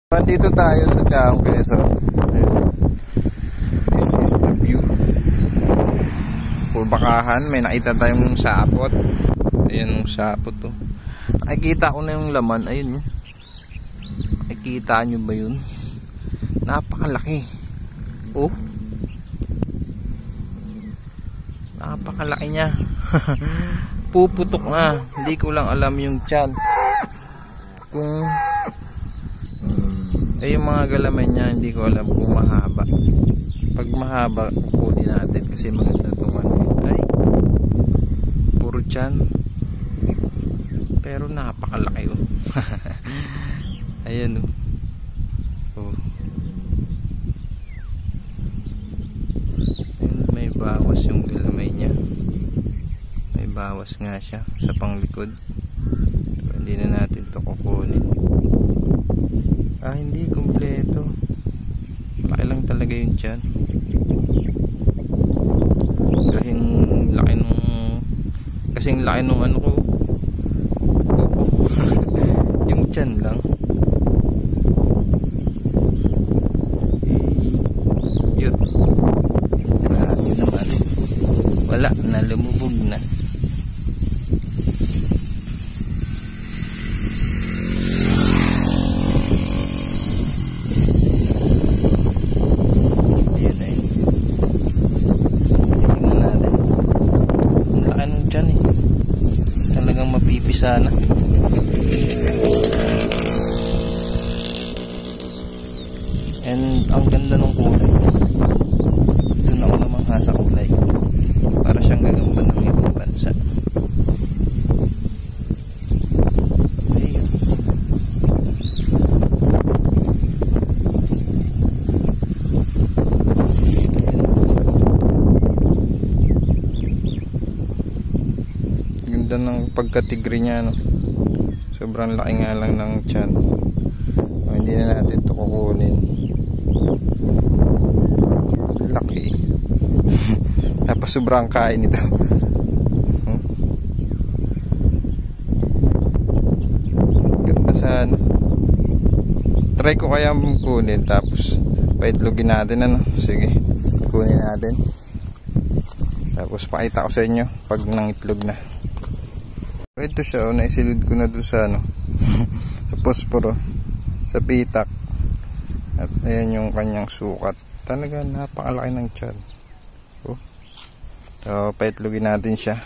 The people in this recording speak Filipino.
Nandito tayo sa Chaong Quezon. This is the view. Pulbakahan, may nakita tayong sapot. Ayan yung sapot to. Nakikita ko na yung laman. Ayun. Nakikita nyo ba yun? Napakalaki. Oh. Napakalaki niya. Puputok na. Hindi ko lang alam yung tiyan. Kung yung mga galaman niya, hindi ko alam kung mahaba. Pag mahaba, kunin natin kasi maganda itong ano. Ay, puro tiyan. Pero napakalaki oh. Ayan oh. Ayan, may bawas yung galamay niya. May bawas nga siya sa panglikod. So, hindi na natin ito kukunin. Hindi kompleto. Laki lang talaga yung tiyan. Kasing laki nung ano ko. Kuko. Yung tiyan lang. Yun. Yun naman. Wala na, lumubog na. Talagang mapipisa na. And ang ganda ng kulay. Doon ako namangha sa kulay. Para siyang gagamba ng ibang bansa. Ayun. Ganda ng pagkatigri niya, no? Sobrang laki nga lang ng tiyan. Hindi na natin ito kukunin. Laki. Tapos sobrang kain ito. Ganda sana. Try ko kaya kunin tapos paitlogin natin, ano? Sige, kunin natin. Tapos pakita ko sa inyo pag nangitlog na. Ito siya, naisilid ko na doon sa ano sa posporo, sa pitak. At ayan yung kanyang sukat. Talaga napakalaki ng tiyan. So, paitlogin natin siya.